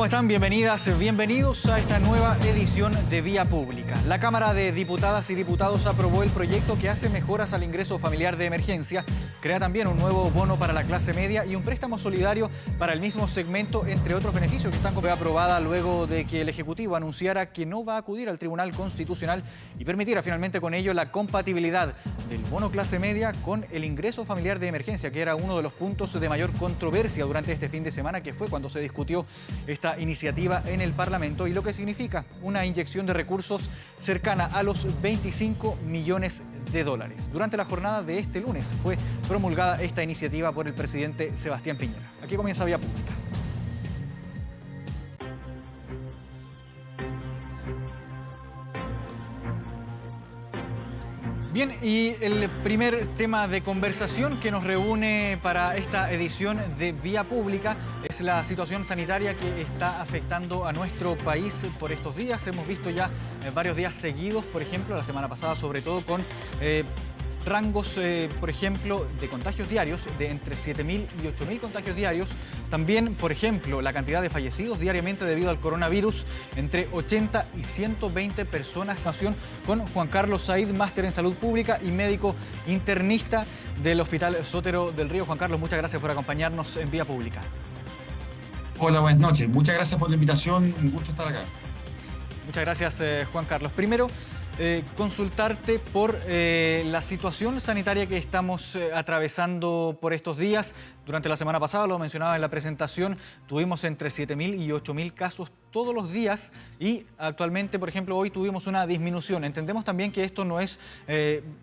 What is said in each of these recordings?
¿Cómo están? Bienvenidas, bienvenidos a esta nueva edición de Vía Pública. La Cámara de Diputadas y Diputados aprobó el proyecto que hace mejoras al ingreso familiar de emergencia, crea también un nuevo bono para la clase media y un préstamo solidario para el mismo segmento, entre otros beneficios que están aprobada luego de que el Ejecutivo anunciara que no va a acudir al Tribunal Constitucional y permitiera finalmente con ello la compatibilidad del bono clase media con el ingreso familiar de emergencia, que era uno de los puntos de mayor controversia durante este fin de semana, que fue cuando se discutió esta iniciativa en el Parlamento, y lo que significa una inyección de recursos cercana a los 25 millones de dólares. Durante la jornada de este lunes fue promulgada esta iniciativa por el presidente Sebastián Piñera. Aquí comienza Vía Pública. Bien, y el primer tema de conversación que nos reúne para esta edición de Vía Pública es la situación sanitaria que está afectando a nuestro país por estos días. Hemos visto ya varios días seguidos, por ejemplo, la semana pasada sobre todo con rangos, por ejemplo, de contagios diarios de entre 7.000 y 8.000 contagios diarios. También, por ejemplo, la cantidad de fallecidos diariamente debido al coronavirus, entre 80 y 120 personas. Nación con Juan Carlos Said, máster en salud pública y médico internista del Hospital Sotero del Río. Juan Carlos, muchas gracias por acompañarnos en Vía Pública. Hola, buenas noches. Muchas gracias por la invitación. Un gusto estar acá. Muchas gracias, Juan Carlos. Primero, consultarte por la situación sanitaria que estamos atravesando por estos días. Durante la semana pasada, lo mencionaba en la presentación, tuvimos entre 7.000 y 8.000 casos todos los días y actualmente, por ejemplo, hoy tuvimos una disminución. Entendemos también que esto no es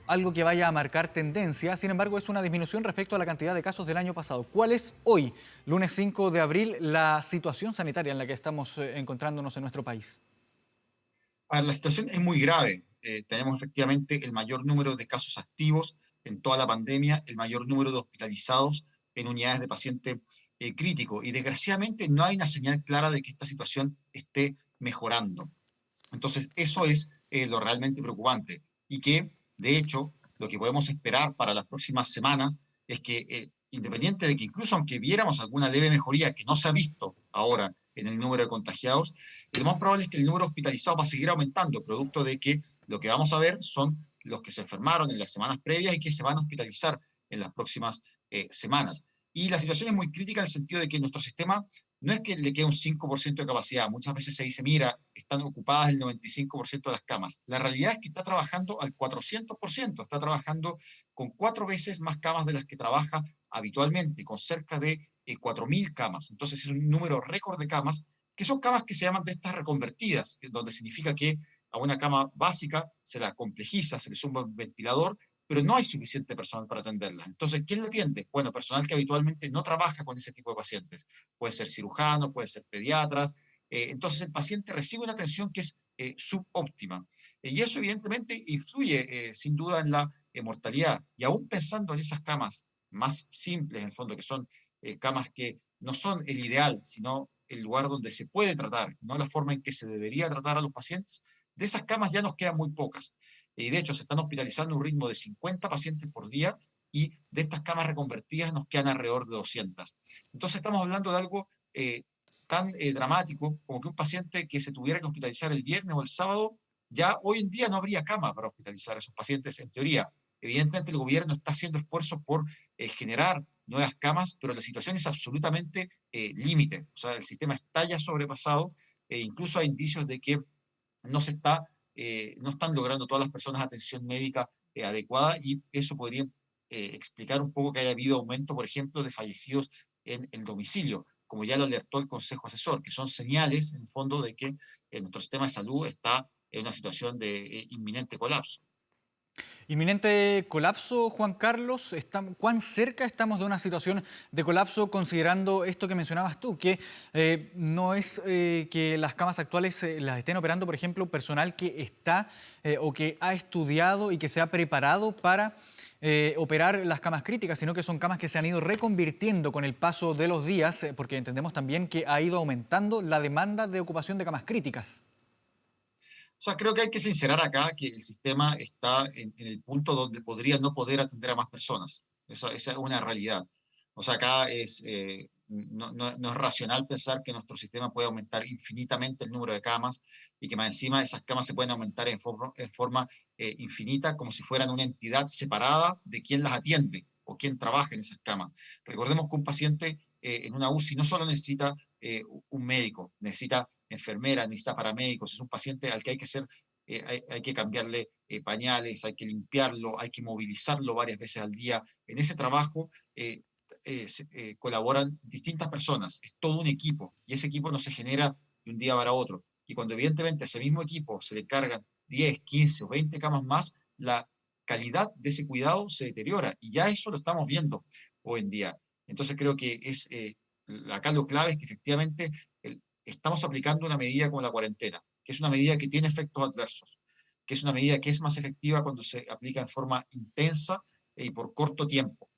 algo que vaya a marcar tendencia, sin embargo, es una disminución respecto a la cantidad de casos del año pasado. ¿Cuál es hoy, lunes 5 de abril, la situación sanitaria en la que estamos encontrándonos en nuestro país? La situación es muy grave. Tenemos efectivamente el mayor número de casos activos en toda la pandemia, el mayor número de hospitalizados en unidades de paciente crítico. Y desgraciadamente no hay una señal clara de que esta situación esté mejorando. Entonces, eso es lo realmente preocupante. Y que, de hecho, lo que podemos esperar para las próximas semanas es que, independiente de que incluso aunque viéramos alguna leve mejoría que no se ha visto ahora en el número de contagiados, lo más probable es que el número de hospitalizados va a seguir aumentando, producto de que lo que vamos a ver son los que se enfermaron en las semanas previas y que se van a hospitalizar en las próximas semanas. Y la situación es muy crítica en el sentido de que nuestro sistema no es que le quede un 5% de capacidad. Muchas veces se dice, mira, están ocupadas el 95% de las camas. La realidad es que está trabajando al 400%, está trabajando con 4 veces más camas de las que trabaja habitualmente, con cerca de 4.000 camas. Entonces es un número récord de camas, que son camas que se llaman de estas reconvertidas, donde significa que a una cama básica se la complejiza, se le suma un ventilador, pero no hay suficiente personal para atenderla. Entonces, ¿quién la atiende? Bueno, personal que habitualmente no trabaja con ese tipo de pacientes. Puede ser cirujanos, puede ser pediatras. Entonces, el paciente recibe una atención que es subóptima. Y eso, evidentemente, influye, sin duda, en la mortalidad. Y aún pensando en esas camas más simples, en el fondo, que son camas que no son el ideal, sino el lugar donde se puede tratar, no la forma en que se debería tratar a los pacientes, de esas camas ya nos quedan muy pocas. Y de hecho, se están hospitalizando a un ritmo de 50 pacientes por día y de estas camas reconvertidas nos quedan alrededor de 200. Entonces estamos hablando de algo tan dramático como que un paciente que se tuviera que hospitalizar el viernes o el sábado, ya hoy en día no habría cama para hospitalizar a esos pacientes en teoría. Evidentemente el gobierno está haciendo esfuerzos por generar nuevas camas, pero la situación es absolutamente límite. O sea, el sistema está ya sobrepasado e incluso hay indicios de que no se está no están logrando todas las personas atención médica adecuada y eso podría explicar un poco que haya habido aumento, por ejemplo, de fallecidos en el domicilio, como ya lo alertó el Consejo Asesor, que son señales, en el fondo, de que nuestro sistema de salud está en una situación de inminente colapso. Inminente colapso, Juan Carlos. ¿Cuán cerca estamos de una situación de colapso considerando esto que mencionabas tú? Que no es que las camas actuales las estén operando, por ejemplo, personal que está o que ha estudiado y que se ha preparado para operar las camas críticas, sino que son camas que se han ido reconvirtiendo con el paso de los días, porque entendemos también que ha ido aumentando la demanda de ocupación de camas críticas. O sea, creo que hay que sincerar acá que el sistema está en el punto donde podría no poder atender a más personas. Esa es una realidad. O sea, acá es no es racional pensar que nuestro sistema puede aumentar infinitamente el número de camas y que más encima esas camas se pueden aumentar en forma infinita, como si fueran una entidad separada de quien las atiende o quien trabaja en esas camas. Recordemos que un paciente en una UCI no solo necesita un médico, necesita enfermeras, necesita paramédicos, es un paciente al que hay que hacer, hay que cambiarle pañales, hay que limpiarlo, hay que movilizarlo varias veces al día. En ese trabajo colaboran distintas personas, es todo un equipo, y ese equipo no se genera de un día para otro. Y cuando evidentemente a ese mismo equipo se le cargan 10, 15 o 20 camas más, la calidad de ese cuidado se deteriora, y ya eso lo estamos viendo hoy en día. Entonces creo que acá lo clave es que efectivamente estamos aplicando una medida como la cuarentena, que es una medida que tiene efectos adversos, que es una medida que es más efectiva cuando se aplica en forma intensa y por corto tiempo,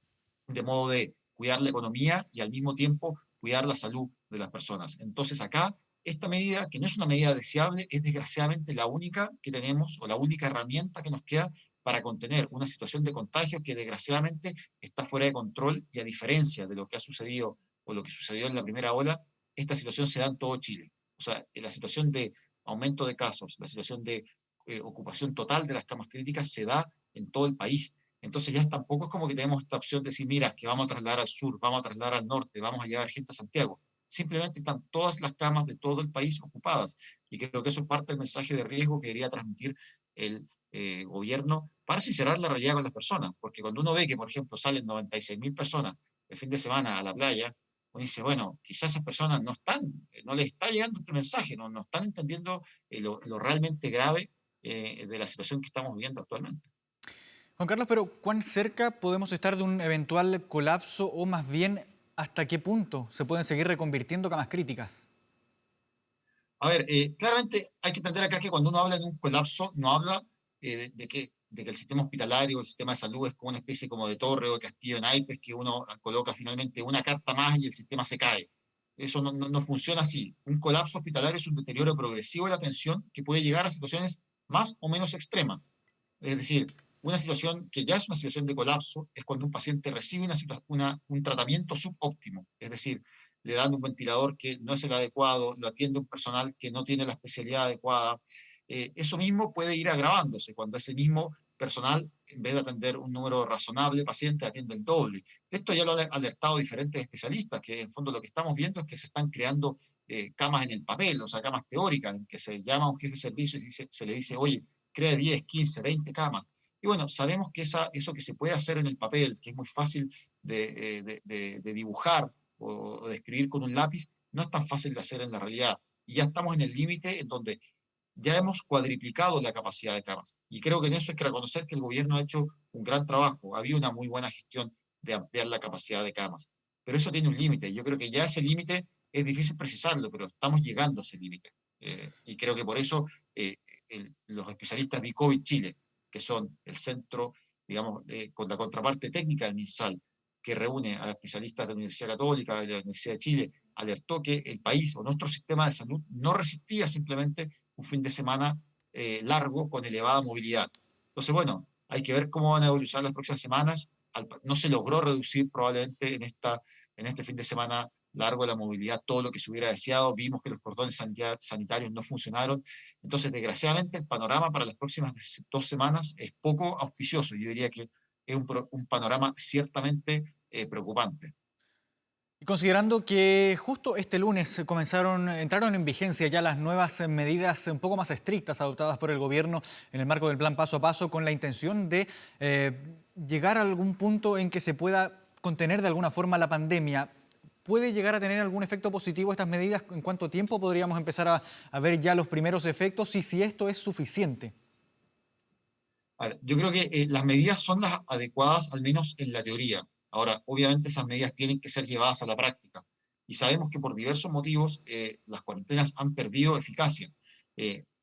de modo de cuidar la economía y al mismo tiempo cuidar la salud de las personas. Entonces acá, esta medida, que no es una medida deseable, es desgraciadamente la única que tenemos o la única herramienta que nos queda para contener una situación de contagio que desgraciadamente está fuera de control, y a diferencia de lo que ha sucedido o lo que sucedió en la primera ola, esta situación se da en todo Chile. O sea, la situación de aumento de casos, la situación de ocupación total de las camas críticas se da en todo el país. Entonces ya tampoco es como que tenemos esta opción de decir, mira, que vamos a trasladar al sur, vamos a trasladar al norte, vamos a llevar gente a Santiago. Simplemente están todas las camas de todo el país ocupadas. Y creo que eso es parte del mensaje de riesgo que quería transmitir el gobierno para sincerar la realidad con las personas. Porque cuando uno ve que, por ejemplo, salen 96.000 personas el fin de semana a la playa, uno dice, bueno, quizás esas personas no están, no les está llegando este mensaje, no están entendiendo lo realmente grave de la situación que estamos viviendo actualmente. Juan Carlos, pero ¿cuán cerca podemos estar de un eventual colapso o más bien hasta qué punto se pueden seguir reconvirtiendo camas críticas? A ver, claramente hay que entender acá que cuando uno habla de un colapso, no habla de que el sistema hospitalario, el sistema de salud es como una especie como de torre o de castillo en naipes que uno coloca finalmente una carta más y el sistema se cae. Eso no funciona así. Un colapso hospitalario es un deterioro progresivo de la atención que puede llegar a situaciones más o menos extremas. Es decir, una situación que ya es una situación de colapso es cuando un paciente recibe un tratamiento subóptimo, es decir, le dan un ventilador que no es el adecuado, lo atiende un personal que no tiene la especialidad adecuada. Eso mismo puede ir agravándose cuando ese mismo personal, en vez de atender un número razonable de pacientes, atiende el doble. Esto ya lo han alertado diferentes especialistas, que en fondo lo que estamos viendo es que se están creando camas en el papel, o sea, camas teóricas, en que se llama a un jefe de servicio y se le dice, oye, crea 10, 15, 20 camas. Y bueno, sabemos que eso que se puede hacer en el papel, que es muy fácil de dibujar o de escribir con un lápiz, no es tan fácil de hacer en la realidad. Y ya estamos en el límite en donde ya hemos cuadriplicado la capacidad de camas. Y creo que en eso hay que reconocer que el gobierno ha hecho un gran trabajo. Había una muy buena gestión de ampliar la capacidad de camas. Pero eso tiene un límite. Yo creo que ya ese límite es difícil precisarlo, pero estamos llegando a ese límite. Y creo que por eso los especialistas de COVID Chile, que son el centro, digamos, con la contraparte técnica del MinSal, que reúne a especialistas de la Universidad Católica, de la Universidad de Chile, alertó que el país o nuestro sistema de salud no resistía simplemente un fin de semana largo con elevada movilidad. Entonces, bueno, hay que ver cómo van a evolucionar las próximas semanas. No se logró reducir probablemente en este fin de semana largo la movilidad, todo lo que se hubiera deseado. Vimos que los cordones sanitarios no funcionaron. Entonces, desgraciadamente, el panorama para las próximas 2 semanas es poco auspicioso. Yo diría que es un panorama ciertamente preocupante. Y considerando que justo este lunes entraron en vigencia ya las nuevas medidas un poco más estrictas adoptadas por el gobierno en el marco del plan paso a paso, con la intención de llegar a algún punto en que se pueda contener de alguna forma la pandemia, ¿puede llegar a tener algún efecto positivo estas medidas? ¿En cuánto tiempo podríamos empezar a ver ya los primeros efectos y si esto es suficiente? A ver, yo creo que las medidas son las adecuadas, al menos en la teoría. Ahora, obviamente esas medidas tienen que ser llevadas a la práctica. Y sabemos que por diversos motivos las cuarentenas han perdido eficacia.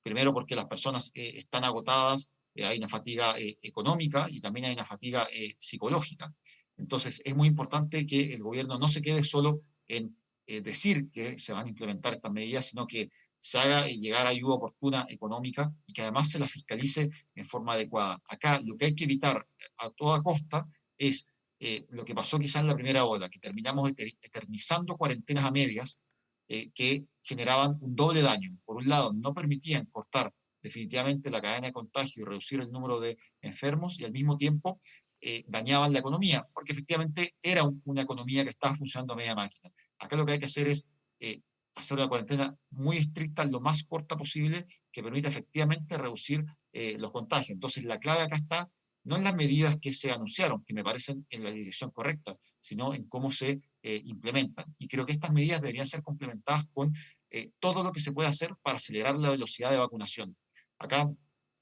Primero porque las personas están agotadas, hay una fatiga económica y también hay una fatiga psicológica. Entonces, es muy importante que el gobierno no se quede solo en decir que se van a implementar estas medidas, sino que se haga llegar ayuda oportuna económica y que además se la fiscalice en forma adecuada. Acá lo que hay que evitar a toda costa es lo que pasó quizás en la primera ola, que terminamos eternizando cuarentenas a medias que generaban un doble daño. Por un lado, no permitían cortar definitivamente la cadena de contagio y reducir el número de enfermos, y al mismo tiempo dañaban la economía, porque efectivamente era una economía que estaba funcionando a media máquina. Acá lo que hay que hacer es eh, hacer una cuarentena muy estricta, lo más corta posible, que permita efectivamente reducir los contagios. Entonces, la clave acá está no en las medidas que se anunciaron, que me parecen en la dirección correcta, sino en cómo se implementan. Y creo que estas medidas deberían ser complementadas con todo lo que se puede hacer para acelerar la velocidad de vacunación. Acá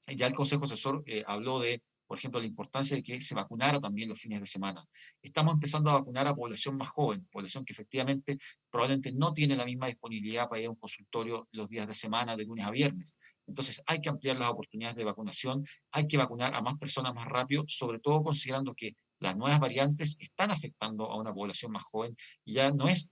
ya el Consejo Asesor habló de, por ejemplo, la importancia de que se vacunara también los fines de semana. Estamos empezando a vacunar a población más joven, población que efectivamente probablemente no tiene la misma disponibilidad para ir a un consultorio los días de semana, de lunes a viernes. Entonces hay que ampliar las oportunidades de vacunación, hay que vacunar a más personas más rápido, sobre todo considerando que las nuevas variantes están afectando a una población más joven y ya no es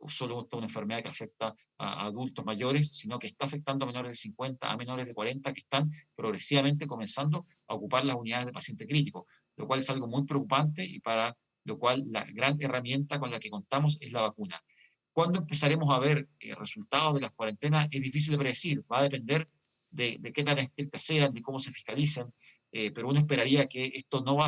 solo una enfermedad que afecta a adultos mayores, sino que está afectando a menores de 50, a menores de 40, que están progresivamente comenzando a ocupar las unidades de paciente crítico, lo cual es algo muy preocupante y para lo cual la gran herramienta con la que contamos es la vacuna. ¿Cuándo empezaremos a ver resultados de las cuarentenas? Es difícil de predecir, va a depender de qué tan estrictas sean, de cómo se fiscalicen, pero uno esperaría que esto no va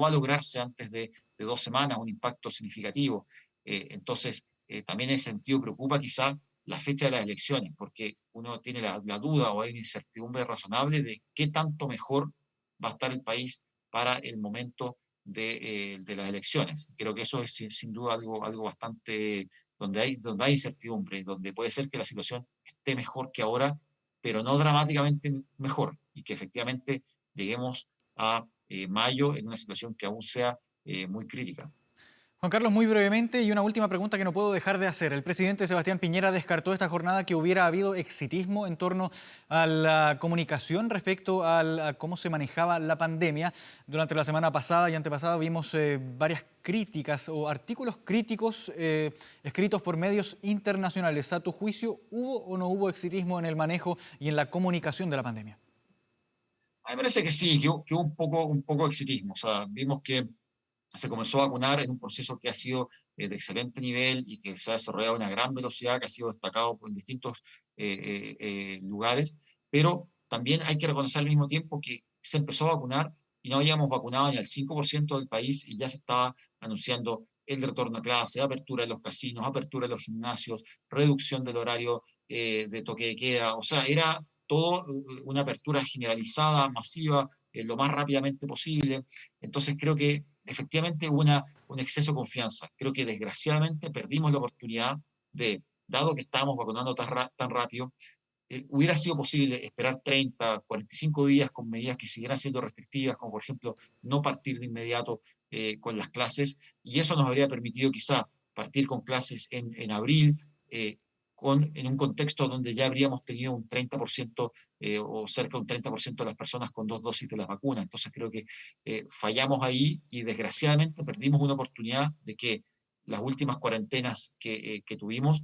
a lograrse antes de 2 semanas, un impacto significativo. Entonces, también en ese sentido preocupa quizá la fecha de las elecciones, porque uno tiene la duda o hay una incertidumbre razonable de qué tanto mejor va a estar el país para el momento de las elecciones. Creo que eso es sin duda algo bastante donde hay incertidumbre, donde puede ser que la situación esté mejor que ahora, pero no dramáticamente mejor, y que efectivamente lleguemos a mayo en una situación que aún sea muy crítica. Juan Carlos, muy brevemente y una última pregunta que no puedo dejar de hacer. El presidente Sebastián Piñera descartó esta jornada que hubiera habido exitismo en torno a la comunicación respecto a cómo se manejaba la pandemia. Durante la semana pasada y antepasada vimos varias críticas o artículos críticos escritos por medios internacionales. A tu juicio, ¿hubo o no hubo exitismo en el manejo y en la comunicación de la pandemia? A mí me parece que sí, que hubo un poco de exitismo. O sea, vimos que se comenzó a vacunar en un proceso que ha sido de excelente nivel y que se ha desarrollado a una gran velocidad, que ha sido destacado en distintos lugares, pero también hay que reconocer al mismo tiempo que se empezó a vacunar y no habíamos vacunado ni al 5% del país y ya se estaba anunciando el retorno a clase, apertura de los casinos, apertura de los gimnasios, reducción del horario de toque de queda. O sea, era todo una apertura generalizada, masiva, lo más rápidamente posible. Entonces creo que efectivamente hubo un exceso de confianza. Creo que desgraciadamente perdimos la oportunidad de, dado que estábamos vacunando tan rápido, hubiera sido posible esperar 30, 45 días con medidas que siguieran siendo restrictivas, como por ejemplo no partir de inmediato con las clases, y eso nos habría permitido quizá partir con clases en abril, eh, en un contexto donde ya habríamos tenido un 30% o cerca de un 30% de las personas con 2 dosis de las vacunas. Entonces creo que fallamos ahí y desgraciadamente perdimos una oportunidad de que las últimas cuarentenas que tuvimos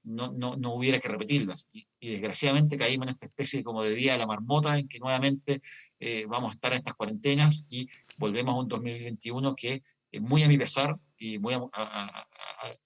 no hubiera que repetirlas. Y desgraciadamente caímos en esta especie como de día de la marmota en que nuevamente vamos a estar en estas cuarentenas y volvemos a un 2021 que, muy a mi pesar y muy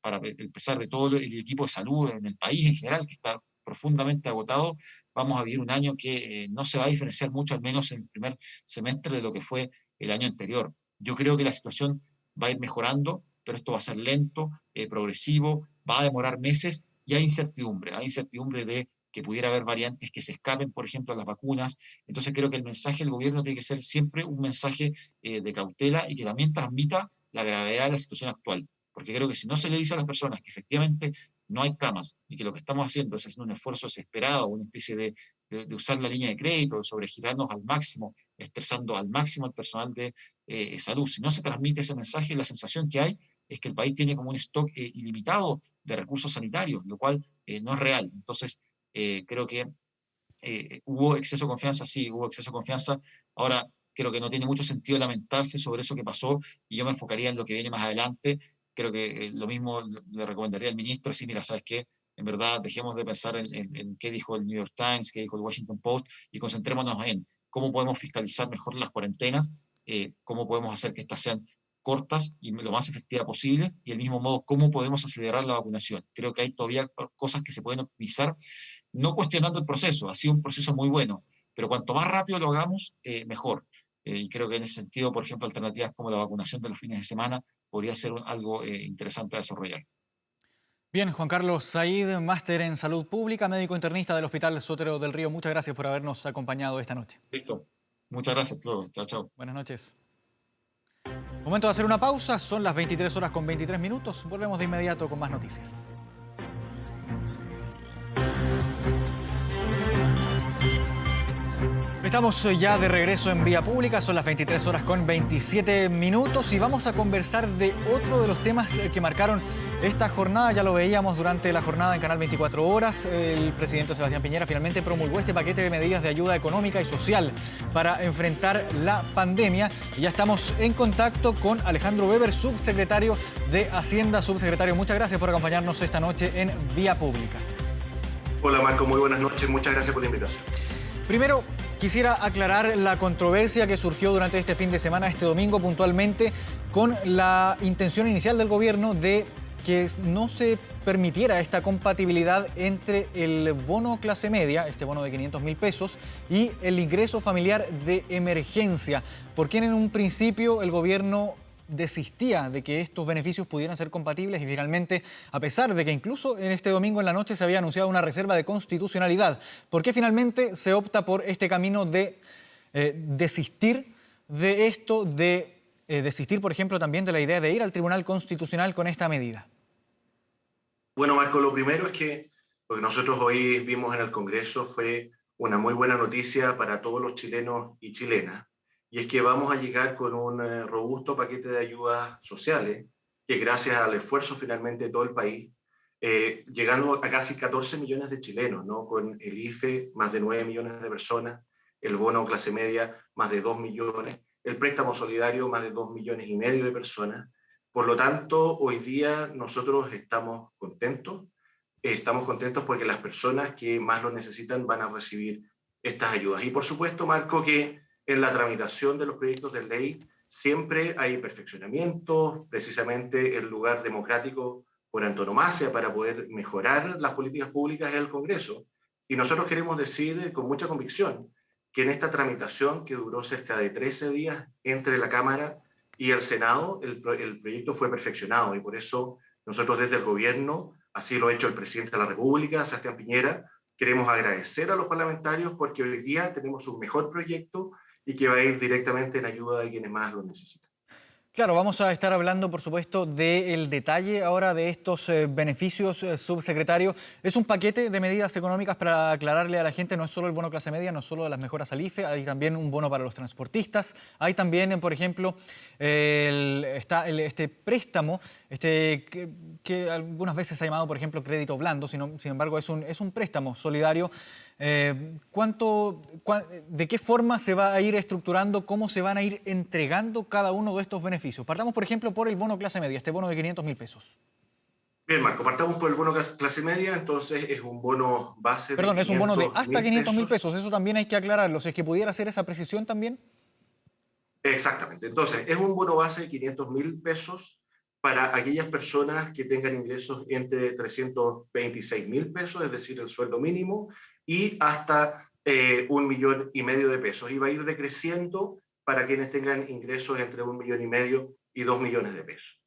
para el pesar de todo el equipo de salud en el país en general, que está profundamente agotado, vamos a vivir un año que no se va a diferenciar mucho, al menos en el primer semestre, de lo que fue el año anterior. Yo creo que la situación va a ir mejorando, pero esto va a ser lento, progresivo, va a demorar meses y hay incertidumbre de que pudiera haber variantes que se escapen, por ejemplo, a las vacunas. Entonces creo que el mensaje del gobierno tiene que ser siempre un mensaje de cautela y que también transmita la gravedad de la situación actual. Porque creo que si no se le dice a las personas que efectivamente no hay camas y que lo que estamos haciendo es hacer un esfuerzo desesperado, una especie de usar la línea de crédito, de sobregirarnos al máximo, estresando al máximo al personal de salud, si no se transmite ese mensaje, la sensación que hay es que el país tiene como un stock ilimitado de recursos sanitarios, lo cual no es real. Entonces, creo que hubo exceso de confianza, sí, hubo exceso de confianza. Ahora, creo que no tiene mucho sentido lamentarse sobre eso que pasó y yo me enfocaría en lo que viene más adelante. Creo que lo mismo le recomendaría al ministro, sí, mira, ¿sabes qué? En verdad, dejemos de pensar en qué dijo el New York Times, qué dijo el Washington Post y concentrémonos en cómo podemos fiscalizar mejor las cuarentenas, cómo podemos hacer que estas sean cortas y lo más efectiva posible, y del mismo modo cómo podemos acelerar la vacunación. Creo que hay todavía cosas que se pueden optimizar, no cuestionando el proceso, ha sido un proceso muy bueno, pero cuanto más rápido lo hagamos, mejor. Y creo que en ese sentido, por ejemplo, alternativas como la vacunación de los fines de semana podría ser algo interesante a desarrollar. Bien, Juan Carlos Said, máster en salud pública, médico internista del Hospital Sotero del Río. Muchas gracias por habernos acompañado esta noche. Listo. Muchas gracias. Hasta luego. Chao, chao. Buenas noches. Momento de hacer una pausa, son las 23 horas con 23 minutos. Volvemos de inmediato con más noticias. Estamos ya de regreso en Vía Pública, son las 23 horas con 27 minutos y vamos a conversar de otro de los temas que marcaron esta jornada. Ya lo veíamos durante la jornada en Canal 24 Horas. El presidente Sebastián Piñera finalmente promulgó este paquete de medidas de ayuda económica y social para enfrentar la pandemia. Y ya estamos en contacto con Alejandro Weber, subsecretario de Hacienda. Subsecretario, muchas gracias por acompañarnos esta noche en Vía Pública. Hola Marco, muy buenas noches, muchas gracias por la invitación. Primero, quisiera aclarar la controversia que surgió durante este fin de semana, este domingo puntualmente, con la intención inicial del gobierno de que no se permitiera esta compatibilidad entre el bono clase media, este bono de 500.000 pesos, y el ingreso familiar de emergencia. Porque en un principio el gobierno desistía de que estos beneficios pudieran ser compatibles y finalmente, a pesar de que incluso en este domingo en la noche se había anunciado una reserva de constitucionalidad, ¿por qué finalmente se opta por este camino de desistir de esto, desistir, por ejemplo, también de la idea de ir al Tribunal Constitucional con esta medida? Bueno, Marco, lo primero es que lo que nosotros hoy vimos en el Congreso fue una muy buena noticia para todos los chilenos y chilenas, y es que vamos a llegar con un robusto paquete de ayudas sociales, que gracias al esfuerzo finalmente de todo el país, llegando a casi 14 millones de chilenos, ¿no? Con el IFE, más de 9 millones de personas, el bono clase media, más de 2 millones, el préstamo solidario, más de 2,5 millones de personas. Por lo tanto, hoy día nosotros estamos contentos porque las personas que más lo necesitan van a recibir estas ayudas. Y por supuesto, Marco, que en la tramitación de los proyectos de ley siempre hay perfeccionamientos, precisamente el lugar democrático por antonomasia para poder mejorar las políticas públicas es el Congreso. Y nosotros queremos decir con mucha convicción que en esta tramitación, que duró cerca de 13 días entre la Cámara y el Senado, el proyecto fue perfeccionado, y por eso nosotros desde el gobierno, así lo ha hecho el presidente de la República, Sebastián Piñera, queremos agradecer a los parlamentarios porque hoy día tenemos un mejor proyecto y que va a ir directamente en ayuda de quienes más lo necesitan. Claro, vamos a estar hablando, por supuesto, del detalle ahora de estos beneficios, subsecretario. Es un paquete de medidas económicas para aclararle a la gente, no es solo el bono clase media, no es solo las mejoras al IFE, hay también un bono para los transportistas, hay también, por ejemplo, este préstamo, que algunas veces se ha llamado, por ejemplo, crédito blando, sin embargo es un préstamo solidario. ¿De qué forma se va a ir estructurando, cómo se van a ir entregando cada uno de estos beneficios? Partamos, por ejemplo, por el bono clase media, este bono de 500.000 pesos. Bien, Marco, partamos por el bono clase media, entonces es un bono base. Perdón, es un bono de hasta 500.000 pesos, eso también hay que aclararlo, si es que pudiera hacer esa precisión también. Exactamente, entonces es un bono base de 500.000 pesos para aquellas personas que tengan ingresos entre 326.000 pesos, es decir, el sueldo mínimo, y hasta 1,5 millones de pesos. Y va a ir decreciendo para quienes tengan ingresos entre 1,5 millones y 2 millones de pesos.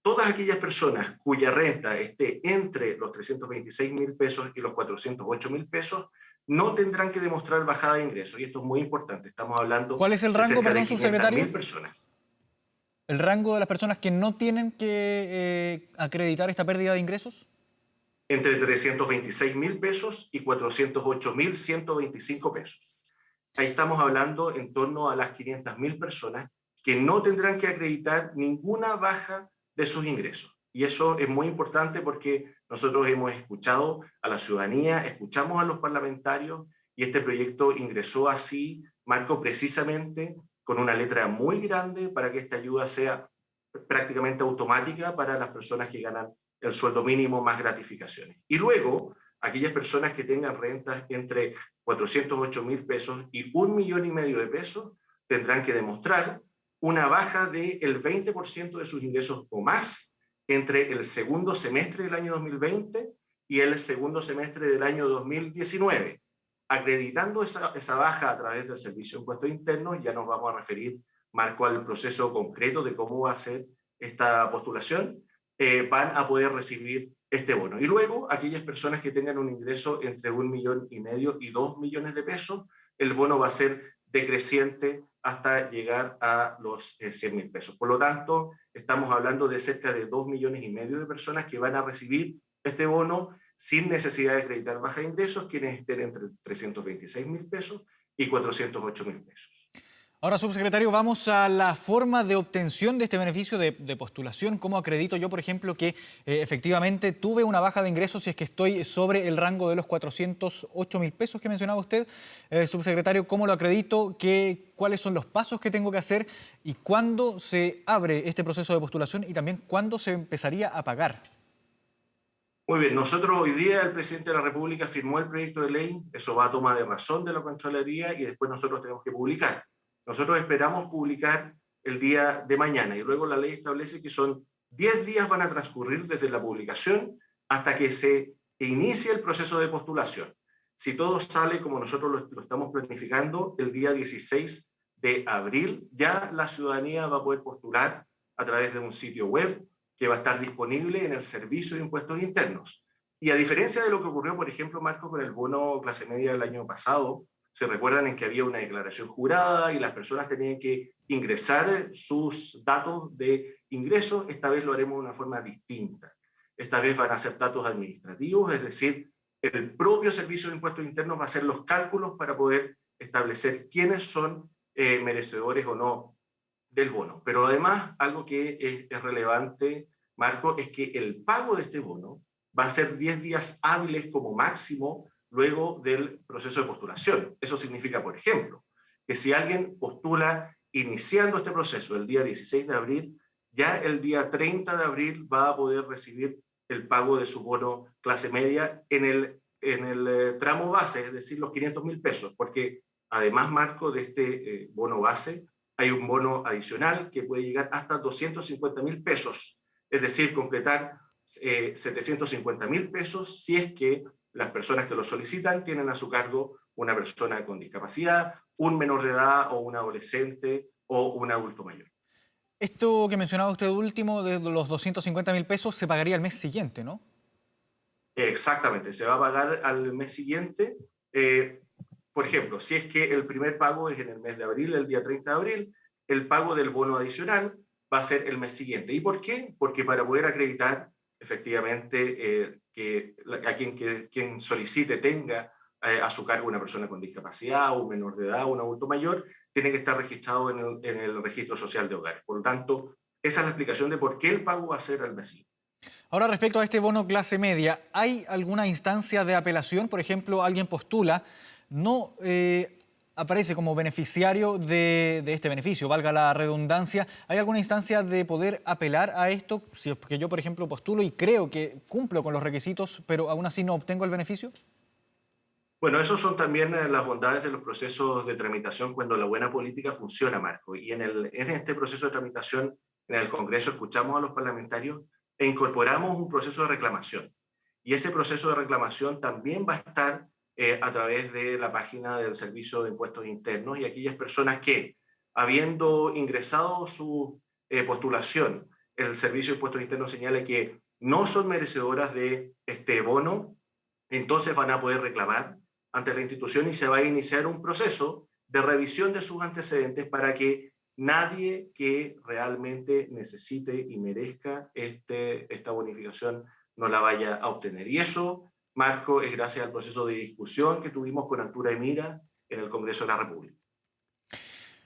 Todas aquellas personas cuya renta esté entre los 326.000 pesos y los 408.000 pesos no tendrán que demostrar bajada de ingresos. Y esto es muy importante. Estamos hablando. ¿Cuál es el rango, perdón, subsecretario? 500.000 personas. ¿El rango de las personas que no tienen que acreditar esta pérdida de ingresos? Entre 326.000 pesos y 408.125 pesos. Ahí estamos hablando en torno a las 500.000 personas que no tendrán que acreditar ninguna baja de sus ingresos. Y eso es muy importante porque nosotros hemos escuchado a la ciudadanía, escuchamos a los parlamentarios, y este proyecto ingresó así, Marco, precisamente con una letra muy grande para que esta ayuda sea prácticamente automática para las personas que ganan el sueldo mínimo más gratificaciones. Y luego, aquellas personas que tengan rentas entre 408.000 pesos y 1,5 millones de pesos tendrán que demostrar una baja del 20% de sus ingresos o más entre el segundo semestre del año 2020 y el segundo semestre del año 2019. Acreditando esa baja a través del Servicio de Impuestos Internos, ya nos vamos a referir, Marco, al proceso concreto de cómo va a ser esta postulación, van a poder recibir este bono. Y luego, aquellas personas que tengan un ingreso entre 1,5 millones y 2 millones de pesos, el bono va a ser decreciente hasta llegar a los 100.000 pesos. Por lo tanto, estamos hablando de cerca de 2,5 millones de personas que van a recibir este bono sin necesidad de acreditar baja de ingresos, quienes estén entre 326.000 pesos y 408.000 pesos. Ahora, subsecretario, vamos a la forma de obtención de este beneficio de postulación. ¿Cómo acredito yo, por ejemplo, que efectivamente tuve una baja de ingresos si es que estoy sobre el rango de los 408.000 pesos que mencionaba usted? Subsecretario, ¿cómo lo acredito? ¿Cuáles son los pasos que tengo que hacer? ¿Y cuándo se abre este proceso de postulación? Y también, ¿cuándo se empezaría a pagar? Muy bien, nosotros hoy día el presidente de la República firmó el proyecto de ley, eso va a toma de razón de la Contraloría y después nosotros tenemos que publicar. Nosotros esperamos publicar el día de mañana y luego la ley establece que son 10 días van a transcurrir desde la publicación hasta que se inicie el proceso de postulación. Si todo sale como nosotros lo estamos planificando, el día 16 de abril ya la ciudadanía va a poder postular a través de un sitio web que va a estar disponible en el Servicio de Impuestos Internos. Y a diferencia de lo que ocurrió, por ejemplo, Marco, con el bono clase media del año pasado, se recuerdan en que había una declaración jurada y las personas tenían que ingresar sus datos de ingresos. Esta vez lo haremos de una forma distinta. Esta vez van a ser datos administrativos, es decir, el propio Servicio de Impuestos Internos va a hacer los cálculos para poder establecer quiénes son merecedores o no del bono. Pero además, algo que es relevante, Marco, es que el pago de este bono va a ser 10 días hábiles como máximo luego del proceso de postulación. Eso significa, por ejemplo, que si alguien postula iniciando este proceso el día 16 de abril, ya el día 30 de abril va a poder recibir el pago de su bono clase media en el tramo base, es decir, los 500.000 pesos, porque además, Marco, de este bono base, hay un bono adicional que puede llegar hasta 250.000 pesos, es decir, completar 750.000 pesos si es que las personas que lo solicitan tienen a su cargo una persona con discapacidad, un menor de edad o un adolescente o un adulto mayor. Esto que mencionaba usted último, de los 250.000 pesos, se pagaría el mes siguiente, ¿no? Exactamente, se va a pagar al mes siguiente. Por ejemplo, si es que el primer pago es en el mes de abril, el día 30 de abril, el pago del bono adicional va a ser el mes siguiente. ¿Y por qué? Porque para poder acreditar efectivamente que quien solicite tenga a su cargo una persona con discapacidad, un menor de edad, un adulto mayor, tiene que estar registrado en el registro social de hogares. Por lo tanto, esa es la explicación de por qué el pago va a ser al mes siguiente. Ahora, respecto a este bono clase media, ¿hay alguna instancia de apelación? Por ejemplo, alguien postula, no aparece como beneficiario de este beneficio, valga la redundancia. ¿Hay alguna instancia de poder apelar a esto? Si es que yo, por ejemplo, postulo y creo que cumplo con los requisitos, pero aún así no obtengo el beneficio. Bueno, esos son también las bondades de los procesos de tramitación cuando la buena política funciona, Marco. Y en este proceso de tramitación en el Congreso escuchamos a los parlamentarios e incorporamos un proceso de reclamación. Y ese proceso de reclamación también va a estar a través de la página del Servicio de Impuestos Internos y aquellas personas que, habiendo ingresado su postulación, el Servicio de Impuestos Internos señala que no son merecedoras de este bono, entonces van a poder reclamar ante la institución y se va a iniciar un proceso de revisión de sus antecedentes para que nadie que realmente necesite y merezca esta bonificación no la vaya a obtener. Y eso, Marco, es gracias al proceso de discusión que tuvimos con altura de mira en el Congreso de la República.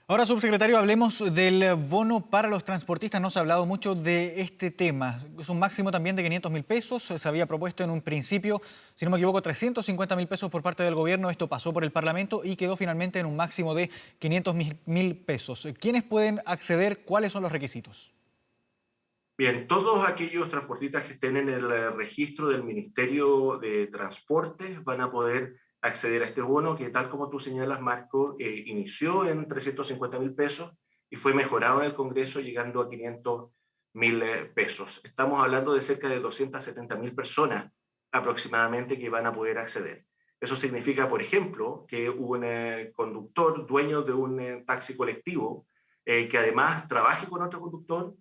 Ahora, subsecretario, hablemos del bono para los transportistas. No se ha hablado mucho de este tema. Es un máximo también de 500.000 pesos. Se había propuesto en un principio, si no me equivoco, 350.000 pesos por parte del gobierno. Esto pasó por el Parlamento y quedó finalmente en un máximo de 500.000 pesos. ¿Quiénes pueden acceder? ¿Cuáles son los requisitos? Bien, todos aquellos transportistas que estén en el registro del Ministerio de Transportes van a poder acceder a este bono que, tal como tú señalas, Marco, inició en 350.000 pesos y fue mejorado en el Congreso llegando a 500.000 pesos. Estamos hablando de cerca de 270.000 personas aproximadamente que van a poder acceder. Eso significa, por ejemplo, que un conductor, dueño de un taxi colectivo, que además trabaje con otro conductor,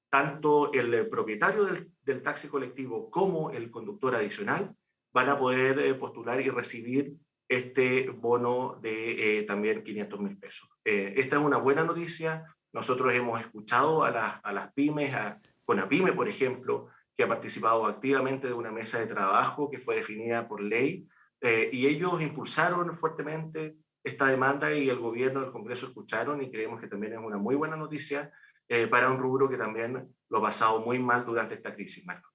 tanto el propietario del taxi colectivo como el conductor adicional van a poder postular y recibir este bono de también 500.000 pesos. Esta es una buena noticia. Nosotros hemos escuchado a las pymes, a Conapyme, por ejemplo, que ha participado activamente de una mesa de trabajo que fue definida por ley, y ellos impulsaron fuertemente esta demanda y el gobierno, el Congreso escucharon, y creemos que también es una muy buena noticia para un rubro que también lo ha pasado muy mal durante esta crisis, Marco.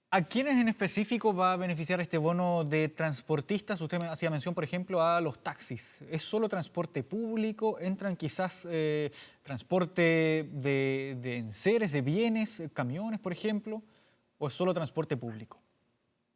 ¿A quiénes en específico va a beneficiar este bono de transportistas? Usted me hacía mención, por ejemplo, a los taxis. ¿Es solo transporte público? ¿Entran quizás transporte de enseres, de bienes, camiones, por ejemplo? ¿O es solo transporte público?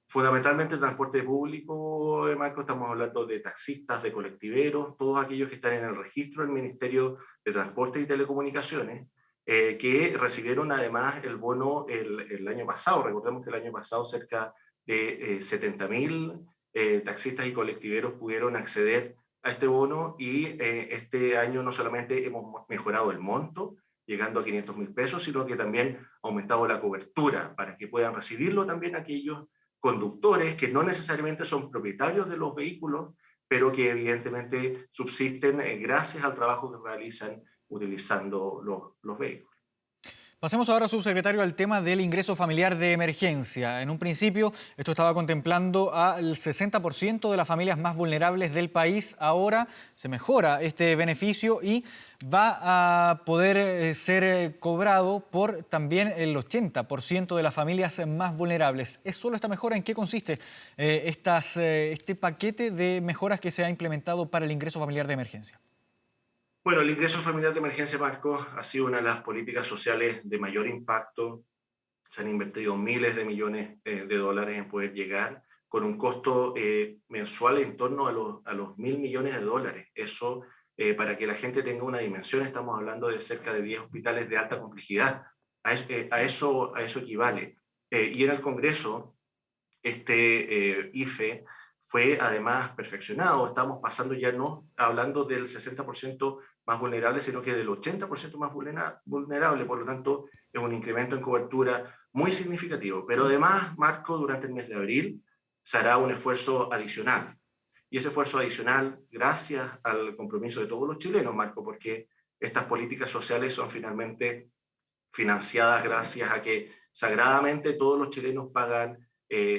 Fundamentalmente transporte público, Marco, estamos hablando de taxistas, de colectiveros, todos aquellos que están en el registro del Ministerio de Transporte y Telecomunicaciones, que recibieron además el bono el año pasado. Recordemos que el año pasado cerca de 70.000 taxistas y colectiveros pudieron acceder a este bono, y este año no solamente hemos mejorado el monto, llegando a 500.000 pesos, sino que también ha aumentado la cobertura para que puedan recibirlo también aquellos conductores que no necesariamente son propietarios de los vehículos, pero que evidentemente subsisten gracias al trabajo que realizan utilizando los vehículos. Pasemos ahora, subsecretario, al tema del ingreso familiar de emergencia. En un principio, esto estaba contemplando al 60% de las familias más vulnerables del país. Ahora se mejora este beneficio y va a poder ser cobrado por también el 80% de las familias más vulnerables. ¿Es solo esta mejora? ¿En qué consiste este paquete de mejoras que se ha implementado para el ingreso familiar de emergencia? Bueno, el ingreso familiar de emergencia, Marco, ha sido una de las políticas sociales de mayor impacto. Se han invertido miles de millones de dólares en poder llegar, con un costo mensual en torno a los 1.000 millones de dólares. Eso, para que la gente tenga una dimensión, estamos hablando de cerca de 10 hospitales de alta complejidad. A eso equivale. Y en el Congreso, este IFE fue además perfeccionado. Estamos pasando ya no hablando del 60% más vulnerable, sino que del 80% más vulnerable. Por lo tanto, es un incremento en cobertura muy significativo. Pero además, Marco, durante el mes de abril se hará un esfuerzo adicional. Y ese esfuerzo adicional, gracias al compromiso de todos los chilenos, Marco, porque estas políticas sociales son finalmente financiadas gracias a que sagradamente todos los chilenos pagan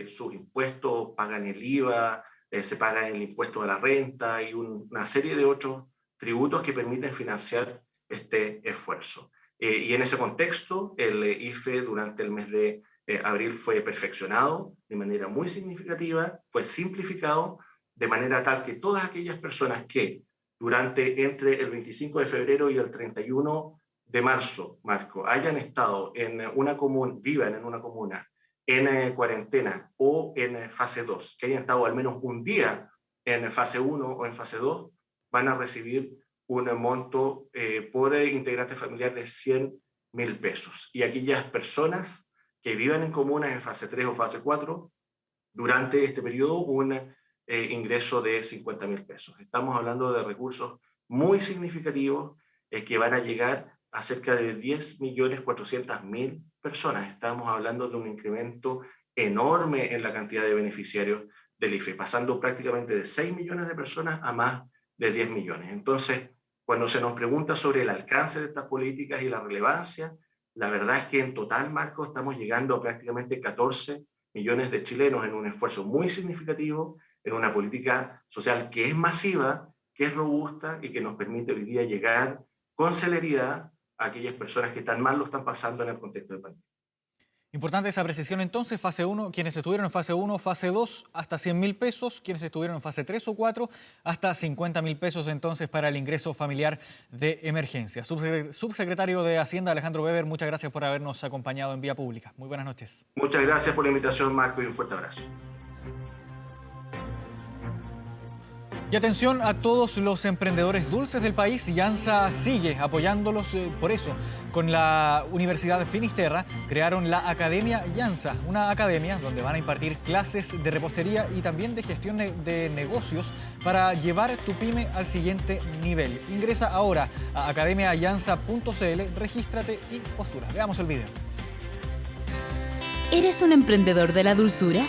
sus impuestos, pagan el IVA, se pagan el impuesto a la renta y una serie de otros tributos que permiten financiar este esfuerzo. Y en ese contexto, el IFE durante el mes de abril fue perfeccionado de manera muy significativa, fue simplificado de manera tal que todas aquellas personas que entre el 25 de febrero y el 31 de marzo, Marco, hayan estado en una comuna, vivan en una comuna, en cuarentena o en fase 2, que hayan estado al menos un día en fase 1 o en fase 2, van a recibir un monto por integrante familiar de 100.000 pesos. Y aquellas personas que vivan en comunas en fase 3 o fase 4, durante este periodo un ingreso de 50.000 pesos. Estamos hablando de recursos muy significativos que van a llegar a cerca de 10.400.000 personas. Estamos hablando de un incremento enorme en la cantidad de beneficiarios del IFE, pasando prácticamente de 6 millones de personas a más de 10 millones. Entonces, cuando se nos pregunta sobre el alcance de estas políticas y la relevancia, la verdad es que en total, Marco, estamos llegando a prácticamente 14 millones de chilenos en un esfuerzo muy significativo, en una política social que es masiva, que es robusta y que nos permite hoy día llegar con celeridad a aquellas personas que tan mal lo están pasando en el contexto de pandemia. Importante esa precisión entonces, fase 1, quienes estuvieron en fase 1, fase 2, hasta 100.000 pesos, quienes estuvieron en fase 3 o 4, hasta 50.000 pesos entonces para el ingreso familiar de emergencia. Subsecretario de Hacienda, Alejandro Weber, muchas gracias por habernos acompañado en Vía Pública. Muy buenas noches. Muchas gracias por la invitación, Marco, y un fuerte abrazo. Y atención a todos los emprendedores dulces del país, Yansa sigue apoyándolos por eso. Con la Universidad de Finisterra crearon la Academia Yansa, una academia donde van a impartir clases de repostería y también de gestión de negocios para llevar tu pyme al siguiente nivel. Ingresa ahora a academiayansa.cl, regístrate y postula. Veamos el video. ¿Eres un emprendedor de la dulzura?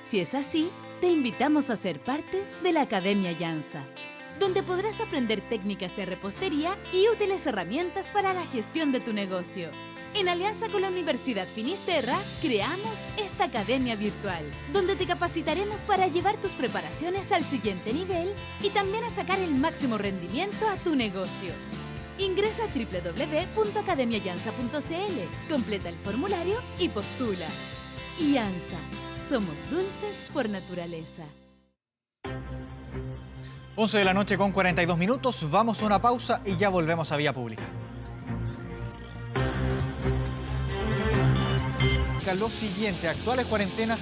Si es así, te invitamos a ser parte de la Academia Yansa, donde podrás aprender técnicas de repostería y útiles herramientas para la gestión de tu negocio. En alianza con la Universidad Finisterra, creamos esta academia virtual, donde te capacitaremos para llevar tus preparaciones al siguiente nivel y también a sacar el máximo rendimiento a tu negocio. Ingresa a www.academiayansa.cl, completa el formulario y postula. Yansa. Somos dulces por naturaleza. 11 de la noche con 42 minutos. Vamos a una pausa y ya volvemos a Vía Pública. Lo siguiente, actuales cuarentenas